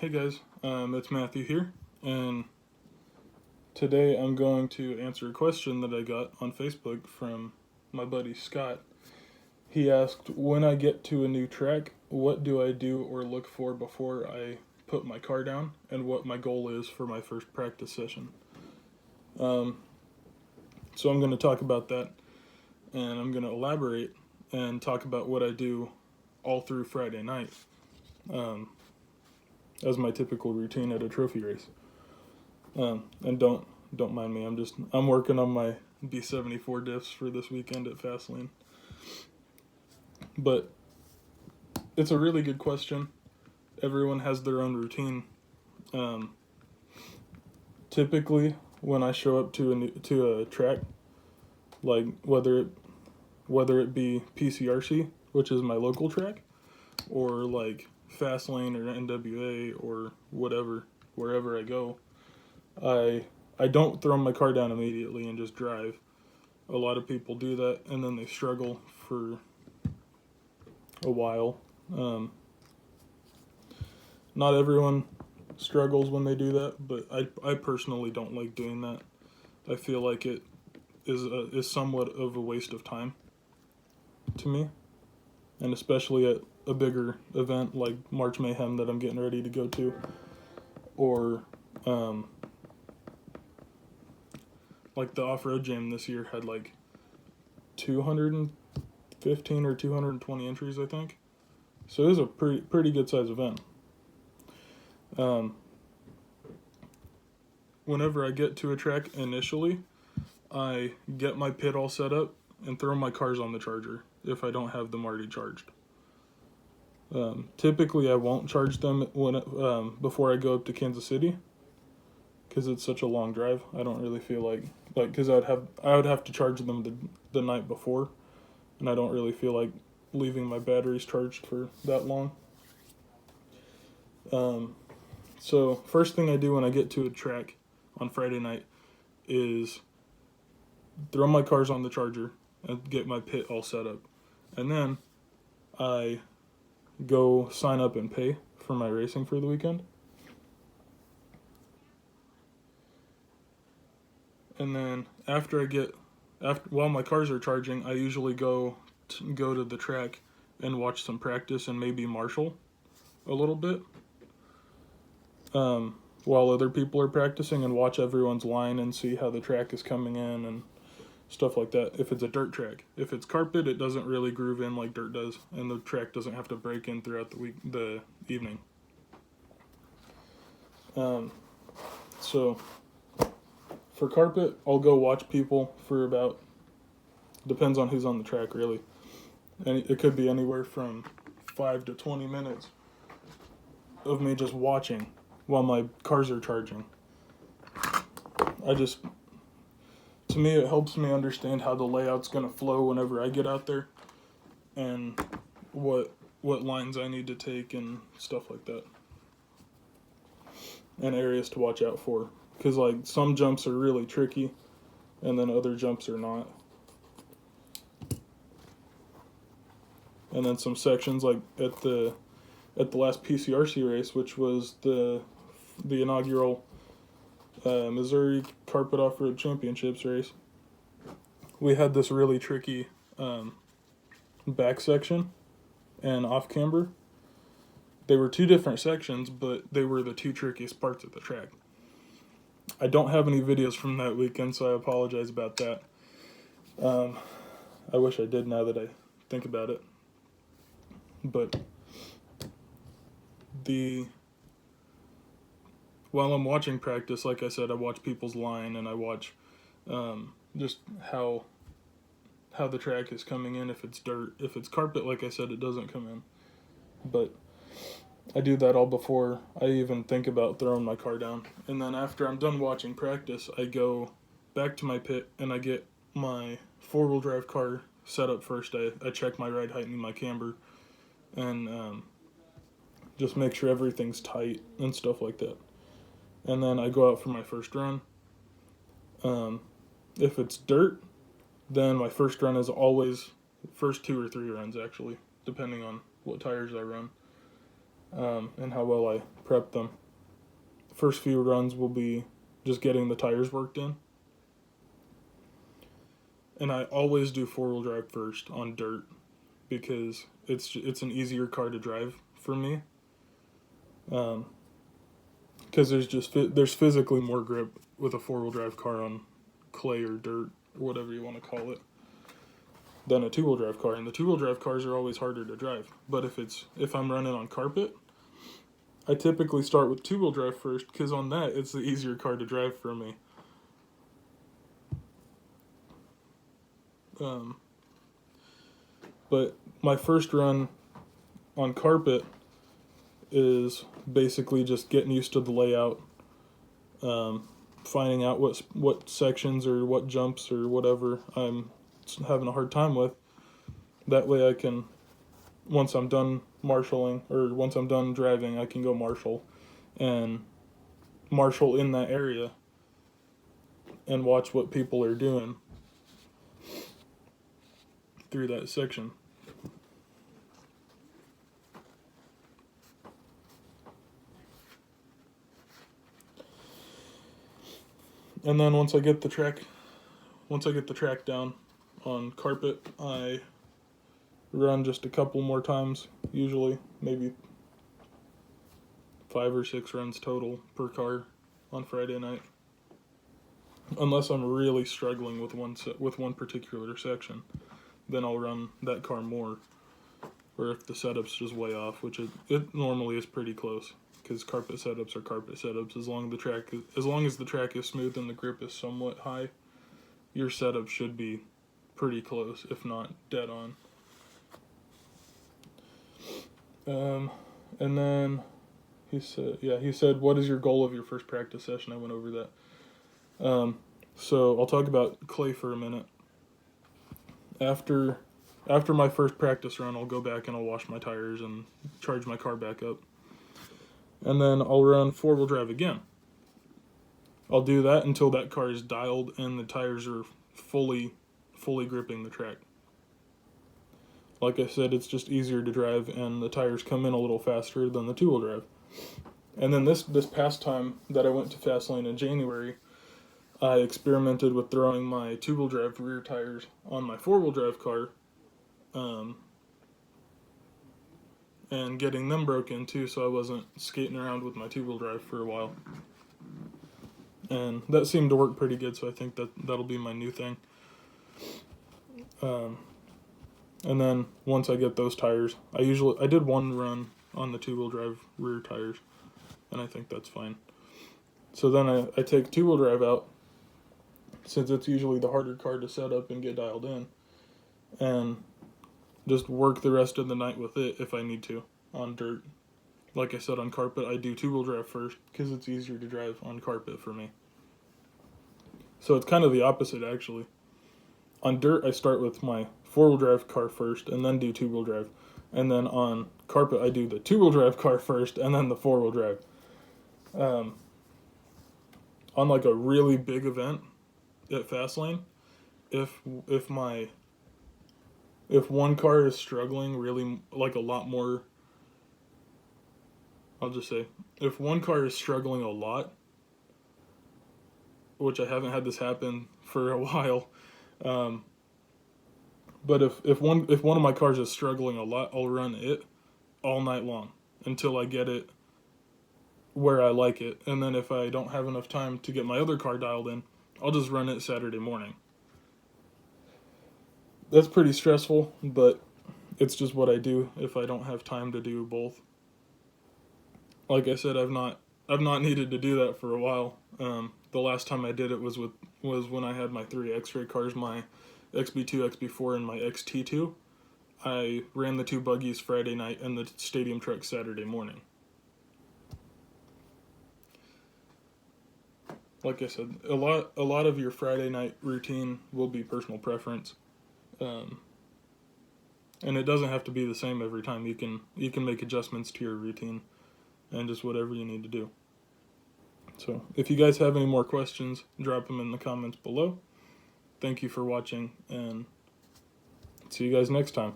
Hey guys, it's Matthew here, and today I'm going to answer a question that I got on Facebook from my buddy Scott. He asked, when I get to a new track, what do I do or look for before I put my car down, and what my goal is for my first practice session. Um, so I'm going to talk about that, and I'm going to elaborate and talk about what I do all through Friday night. As my typical routine at a trophy race. And don't mind me. I'm working on my B74 diffs for this weekend at Fastlane. But it's a really good question. Everyone has their own routine. Typically, when I show up to a track, like whether it be PCRC, which is my local track, or like Fastlane or NWA or whatever, wherever I go, I don't throw my car down immediately and just drive. A lot of people do that and then they struggle for a while. Not everyone struggles when they do that, but I personally don't like doing that. I feel like it is somewhat of a waste of time to me, and especially at a bigger event like March Mayhem that I'm getting ready to go to, or like the off-road jam this year had like 215 or 220 entries, I think. So it was a pretty good size event. Whenever I get to a track initially, I get my pit all set up and throw my cars on the charger if I don't have them already charged. Typically, I won't charge them before I go up to Kansas City because it's such a long drive. I don't really feel like because I would have to charge them the night before, and I don't really feel like leaving my batteries charged for that long. So first thing I do when I get to a track on Friday night is throw my cars on the charger and get my pit all set up, and then I go sign up and pay for my racing for the weekend. And then while my cars are charging, I usually go to the track and watch some practice and maybe marshal a little bit while other people are practicing, and watch everyone's line and see how the track is coming in and stuff like that. If it's a dirt track, if it's carpet, it doesn't really groove in like dirt does, and the track doesn't have to break in throughout the evening. So for carpet, I'll go watch people for about, depends on who's on the track really, and it could be anywhere from 5 to 20 minutes of me just watching while my cars are charging. To me, it helps me understand how the layout's going to flow whenever I get out there, and what lines I need to take and stuff like that, and areas to watch out for, because like some jumps are really tricky and then other jumps are not, and then some sections like at the last PCRC race, which was the inaugural Missouri Carpet Off-Road Championships race, we had this really tricky back section and off camber. They were two different sections, but they were the two trickiest parts of the track. I don't have any videos from that weekend, so I apologize about that. I wish I did now that I think about it. But while I'm watching practice, like I said, I watch people's line, and I watch just how the track is coming in. If it's dirt, if it's carpet, like I said, it doesn't come in. But I do that all before I even think about throwing my car down. And then after I'm done watching practice, I go back to my pit and I get my four-wheel drive car set up first. I check my ride height and my camber, and just make sure everything's tight and stuff like that. And then I go out for my first run. If it's dirt, then my first run is always, first 2 or 3 runs actually, depending on what tires I run, and how well I prep them. First few runs will be just getting the tires worked in. And I always do four-wheel drive first on dirt because it's an easier car to drive for me. Because there's physically more grip with a four-wheel drive car on clay or dirt or whatever you want to call it than a two-wheel drive car. And the two-wheel drive cars are always harder to drive. But if I'm running on carpet, I typically start with two-wheel drive first because on that it's the easier car to drive for me. But my first run on carpet is basically just getting used to the layout, finding out what sections or what jumps or whatever I'm having a hard time with. That way I can, once I'm done marshalling or once I'm done driving, I can go marshal and marshal in that area and watch what people are doing through that section. And then once I get the track down on carpet, I run just a couple more times, usually maybe 5 or 6 runs total per car on Friday night. Unless I'm really struggling with one particular section, then I'll run that car more. Or if the setup's just way off, which it normally is pretty close, because carpet setups are carpet setups. As long as the track is smooth and the grip is somewhat high, your setup should be pretty close, if not dead on. And then he said, what is your goal of your first practice session? I went over that. So I'll talk about clay for a minute. After my first practice run, I'll go back and I'll wash my tires and charge my car back up. And then I'll run four-wheel drive again. I'll do that until that car is dialed and the tires are fully gripping the track. Like I said, it's just easier to drive and the tires come in a little faster than the two-wheel drive. And then this past time that I went to Fastlane in January, I experimented with throwing my two-wheel drive rear tires on my four-wheel drive car, and getting them broken too, so I wasn't skating around with my two-wheel drive for a while. And that seemed to work pretty good, so I think that'll be my new thing. And then once I get those tires, I did one run on the two-wheel drive rear tires, and I think that's fine. So then I take two-wheel drive out, since it's usually the harder car to set up and get dialed in, and just work the rest of the night with it if I need to on dirt. Like I said, on carpet, I do two-wheel drive first because it's easier to drive on carpet for me. So it's kind of the opposite, actually. On dirt, I start with my four-wheel drive car first and then do two-wheel drive. And then on carpet, I do the two-wheel drive car first and then the four-wheel drive. On like a really big event at Fastlane, if one car is struggling really, like a lot more, I'll just say, if one car is struggling a lot, which I haven't had this happen for a while, but if one of my cars is struggling a lot, I'll run it all night long until I get it where I like it. And then if I don't have enough time to get my other car dialed in, I'll just run it Saturday morning. That's pretty stressful, but it's just what I do if I don't have time to do both. Like I said, I've not needed to do that for a while. The last time I did it was when I had my 3 X-ray cars, my XB2, XB4, and my XT2. I ran the 2 buggies Friday night and the stadium truck Saturday morning. Like I said, a lot of your Friday night routine will be personal preference, and it doesn't have to be the same every time. You can make adjustments to your routine, and just whatever you need to do. So, if you guys have any more questions, drop them in the comments below. Thank you for watching, and see you guys next time.